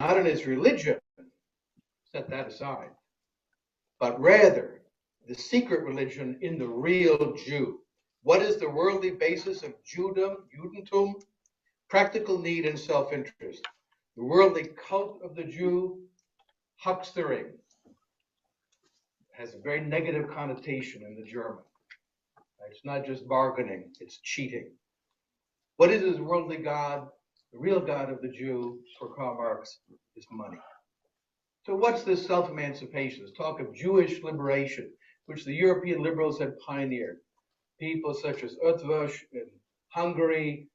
not in his religion, set that aside, but rather the secret religion in the real Jew. What is the worldly basis of Judentum? Practical need and self-interest. The worldly cult of the Jew, huckstering, has a very negative connotation in the German. It's not just bargaining, it's cheating. What is his worldly God? The real God of the Jew, for Karl Marx, is money. So what's this self-emancipation? This talk of Jewish liberation, which the European liberals had pioneered. People such as Eötvös in Hungary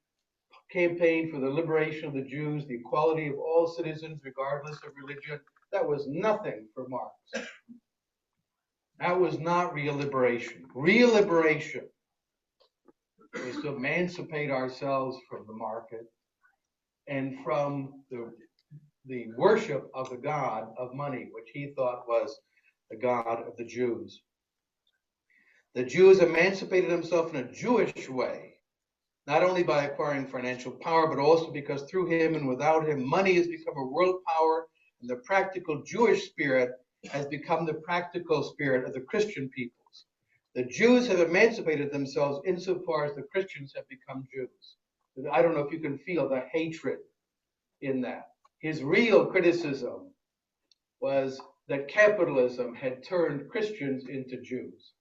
campaigned for the liberation of the Jews, the equality of all citizens regardless of religion. That was nothing for Marx. That was not real liberation. Real liberation is to emancipate ourselves from the market and from the worship of the god of money, which he thought was the god of the Jews. The Jews emancipated themselves in a Jewish way, not only by acquiring financial power, but also because through him and without him, money has become a world power, and the practical Jewish spirit has become the practical spirit of the Christian peoples. The Jews have emancipated themselves insofar as the Christians have become Jews. I don't know if you can feel the hatred in that. His real criticism was that capitalism had turned Christians into Jews.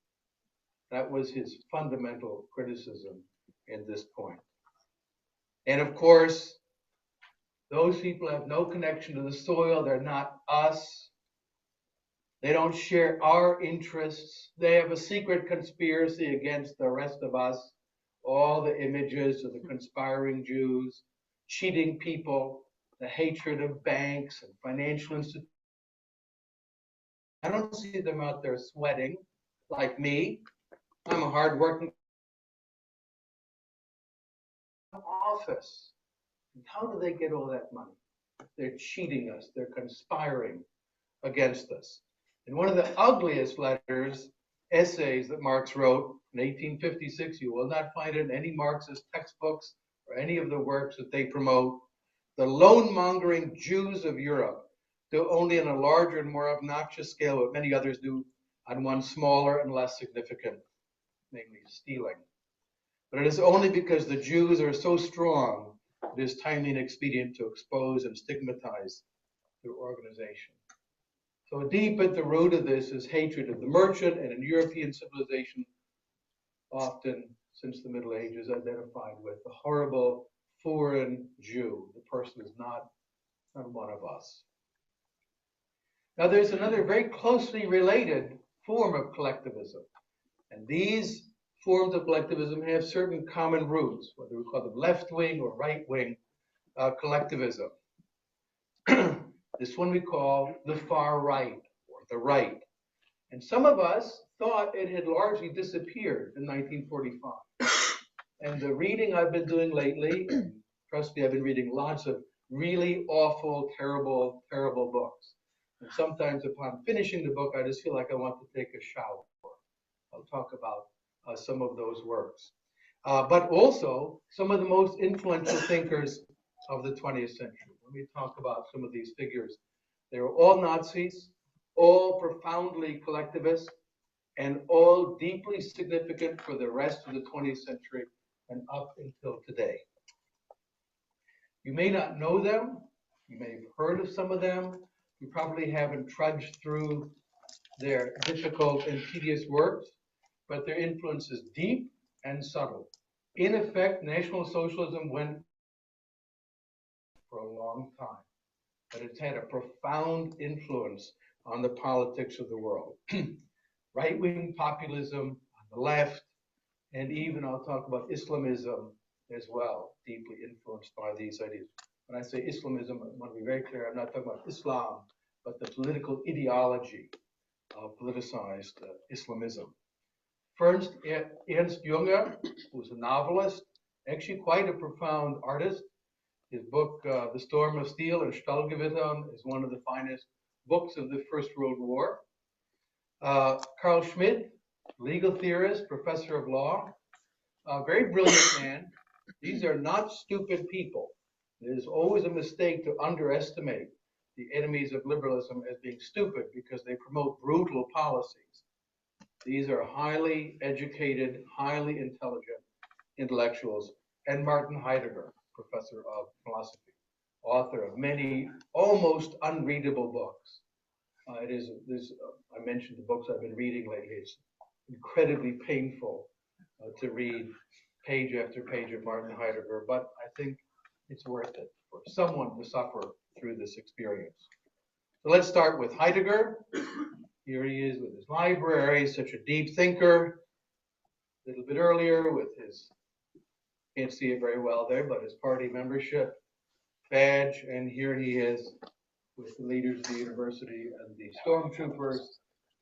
That was his fundamental criticism in this point. And of course, those people have no connection to the soil. They're not us. They don't share our interests. They have a secret conspiracy against the rest of us. All the images of the conspiring Jews, cheating people, the hatred of banks and financial institutions. I don't see them out there sweating like me. I'm a hardworking office. How do they get all that money? They're cheating us. They're conspiring against us. In one of the ugliest essays that Marx wrote in 1856, you will not find it in any Marxist textbooks or any of the works that they promote. The loan-mongering Jews of Europe do only on a larger and more obnoxious scale what many others do on one smaller and less significant, namely stealing. But it is only because the Jews are so strong it is timely and expedient to expose and stigmatize their organization. So deep at the root of this is hatred of the merchant, and in European civilization, often since the Middle Ages, identified with the horrible foreign Jew. The person is not one of us. Now there's another very closely related form of collectivism, and these forms of collectivism have certain common roots, whether we call them left-wing or right-wing collectivism. This one we call the far right, or the right. And some of us thought it had largely disappeared in 1945. And the reading I've been doing lately, and trust me, I've been reading lots of really awful, terrible, terrible books. And sometimes upon finishing the book, I just feel like I want to take a shower. I'll talk about some of those works. But also some of the most influential thinkers of the 20th century. Let me talk about some of these figures. They were all Nazis, all profoundly collectivist, and all deeply significant for the rest of the 20th century and up until today. You may not know them. You may have heard of some of them. You probably haven't trudged through their difficult and tedious works, but their influence is deep and subtle. In effect, National Socialism went for a long time, but it's had a profound influence on the politics of the world. Right-wing populism on the left, and even I'll talk about Islamism as well, deeply influenced by these ideas. When I say Islamism, I want to be very clear, I'm not talking about Islam, but the political ideology of politicized Islamism. First, Ernst Jünger, who's a novelist, actually quite a profound artist. His book, The Storm of Steel and Stahlgewitter, is one of the finest books of the First World War. Carl Schmitt, legal theorist, professor of law, a very brilliant man. These are not stupid people. It is always a mistake to underestimate the enemies of liberalism as being stupid because they promote brutal policies. These are highly educated, highly intelligent intellectuals, and Martin Heidegger, professor of philosophy, author of many almost unreadable books. I mentioned the books I've been reading lately. It's incredibly painful to read page after page of Martin Heidegger, but I think it's worth it for someone to suffer through this experience. So let's start with Heidegger. Here he is with his library, such a deep thinker. A little bit earlier with his, can't see it very well there, but his party membership badge. And here he is with the leaders of the university and the stormtroopers,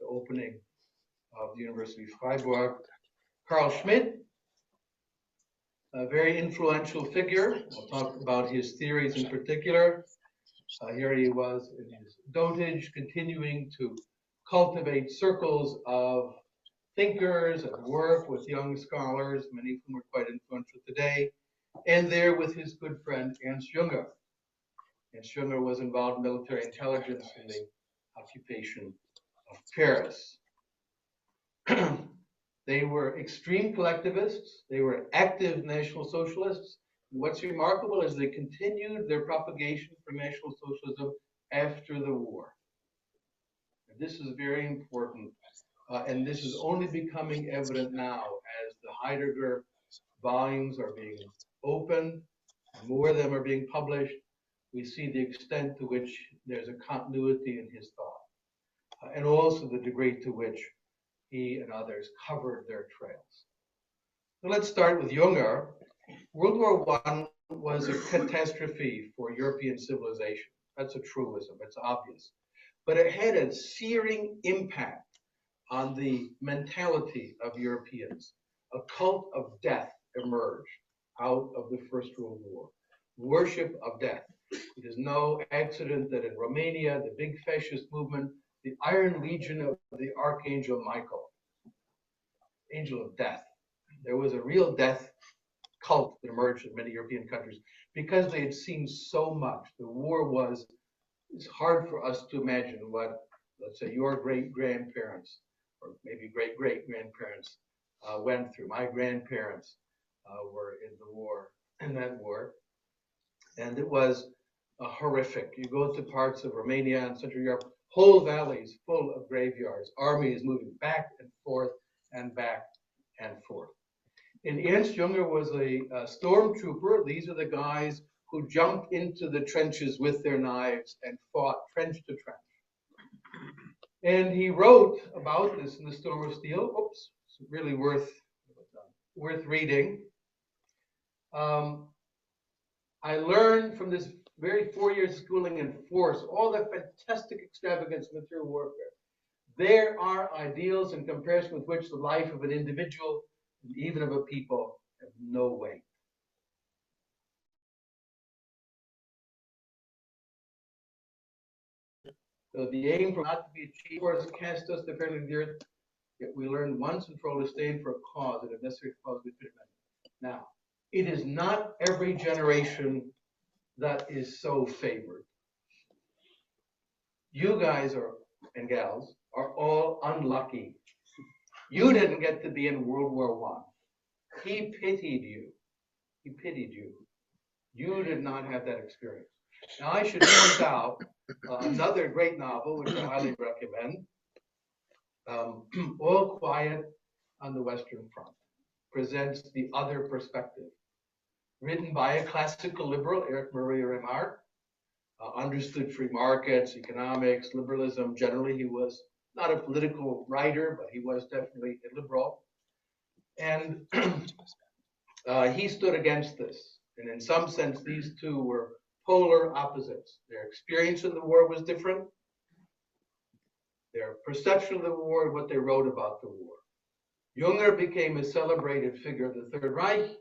the opening of the University of Freiburg. Carl Schmitt, a very influential figure. We'll talk about his theories in particular. Here he was in his dotage, continuing to cultivate circles of thinkers and work with young scholars, many of whom are quite influential today, and there with his good friend Ernst Jünger. Ernst Jünger was involved in military intelligence in the occupation of Paris. They were extreme collectivists. They were active National Socialists. What's remarkable is they continued their propagation for National Socialism after the war. And this is very important. And this is only becoming evident now as the Heidegger volumes are being opened, more of them are being published. We see the extent to which there's a continuity in his thought, and also the degree to which he and others covered their trails. So let's start with Jünger. World War I was a catastrophe for European civilization. That's a truism, it's obvious. But it had a searing impact on the mentality of Europeans. A cult of death emerged out of the First World War. Worship of death. It is no accident that in Romania, the big fascist movement, the Iron Legion of the Archangel Michael, angel of death. There was a real death cult that emerged in many European countries because they had seen so much. The war was, it's hard for us to imagine what, let's say, your great-grandparents or maybe great-great-grandparents went through. My grandparents were in the war, in that war, and it was horrific. You go to parts of Romania and Central Europe, whole valleys full of graveyards, armies moving back and forth and back and forth. And Ernst Jünger was a stormtrooper. These are the guys who jumped into the trenches with their knives and fought trench to trench. And he wrote about this in The Storm of Steel. Oops, it's really worth reading. I learned from this very 4 years schooling in force all the fantastic extravagance of material warfare. There are ideals in comparison with which the life of an individual and even of a people have no weight. So the aim for not to be achieved or cast us the fairly of the earth, yet we learn once and for all to stand for a cause, and if necessary, cause we fit men. Now, it is not every generation that is so favored. You guys are, and gals, are all unlucky. You didn't get to be in World War I. He pitied you. He pitied you. You did not have that experience. Now, I should point out another great novel, which I highly recommend, All Quiet on the Western Front, presents the other perspective. Written by a classical liberal, Erich Maria Remarque, understood free markets, economics, liberalism. Generally, he was not a political writer, but he was definitely a liberal. And he stood against this. And in some sense, these two were polar opposites. Their experience of the war was different. Their perception of the war and what they wrote about the war. Jünger became a celebrated figure of the Third Reich.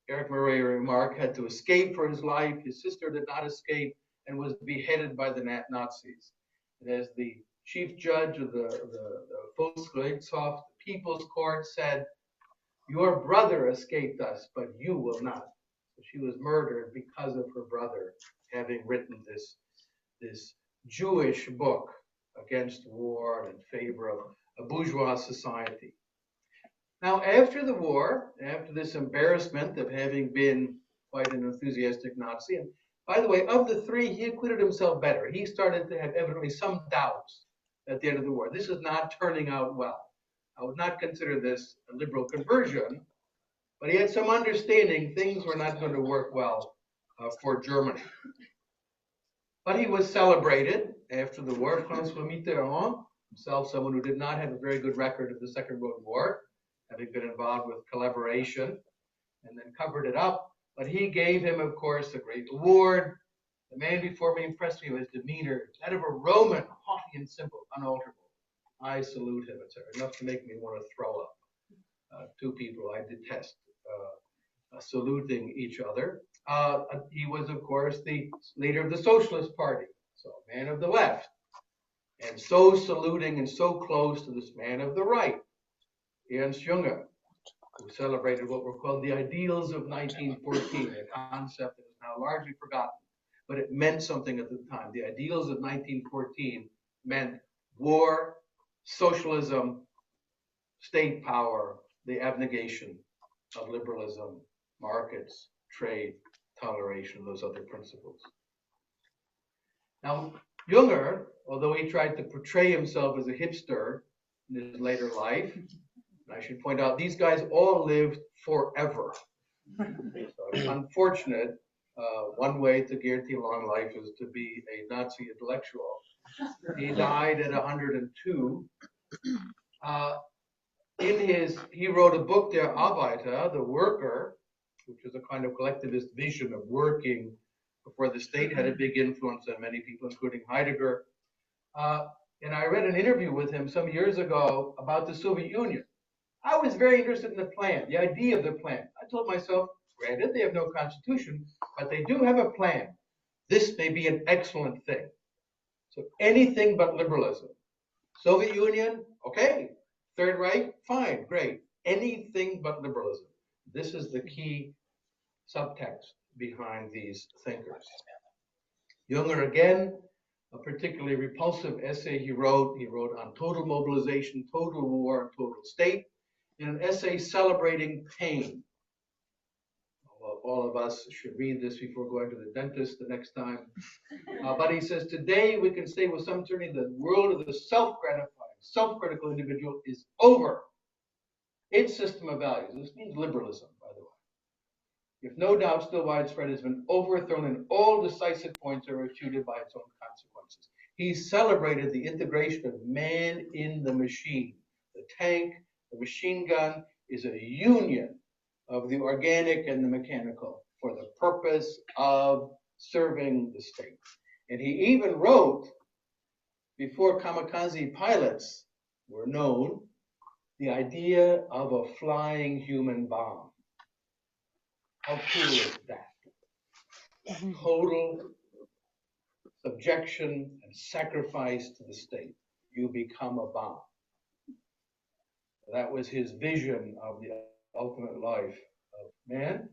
Erich Maria Remarque had to escape for his life. His sister did not escape and was beheaded by the Nazis. And as the chief judge of the Volksgerichtshof, the People's Court, said, "Your brother escaped us, but you will not." So she was murdered because of her brother having written this Jewish book against war and in favor of a bourgeois society. Now, after the war, after this embarrassment of having been quite an enthusiastic Nazi, and by the way, of the three, he acquitted himself better. He started to have evidently some doubts at the end of the war. This is not turning out well. I would not consider this a liberal conversion, but he had some understanding things were not going to work well for Germany. But he was celebrated after the war. François Mitterrand, himself someone who did not have a very good record of the Second World War, having been involved with collaboration and then covered it up. But he gave him, of course, a great award. The man before me impressed me with his demeanor, that of a Roman, haughty and simple, unalterable. I salute him, etc. Enough to make me want to throw up. Two people I detest saluting each other. He was, of course, the leader of the Socialist Party, so a man of the left, and so saluting and so close to this man of the right, Ernst Jünger, who celebrated what were called the ideals of 1914, a concept that is now largely forgotten, but it meant something at the time. The ideals of 1914 meant war, socialism, state power, the abnegation of liberalism, markets, trade, toleration, those other principles. Now, Jünger, although he tried to portray himself as a hipster in his later life, and I should point out these guys all lived forever. So it's unfortunate. One way to guarantee long life is to be a Nazi intellectual. He died at 102. He wrote a book, Der Arbeiter, the worker, which is a kind of collectivist vision of working before the state, had a big influence on many people, including Heidegger. And I read an interview with him some years ago about the Soviet Union. I was very interested in the plan, the idea of the plan. I told myself, granted, they have no constitution, but they do have a plan. This may be an excellent thing. So anything but liberalism. Soviet Union, okay. Third Reich, fine, great. Anything but liberalism. This is the key subtext behind these thinkers. Jünger, again, a particularly repulsive essay he wrote on total mobilization, total war, and total state, in an essay celebrating pain. Well, all of us should read this before going to the dentist the next time. But he says, today we can say with some certainty the world of the self-gratifying, self-critical individual is over. Its system of values, this means liberalism, by the way, if no doubt still widespread, has been overthrown and all decisive points are refuted by its own consequences. He celebrated the integration of man in the machine. The tank, the machine gun is a union of the organic and the mechanical for the purpose of serving the state. And he even wrote, before kamikaze pilots were known, the idea of a flying human bomb. How cool is that? Total subjection and sacrifice to the state. You become a bomb. That was his vision of the ultimate life of man.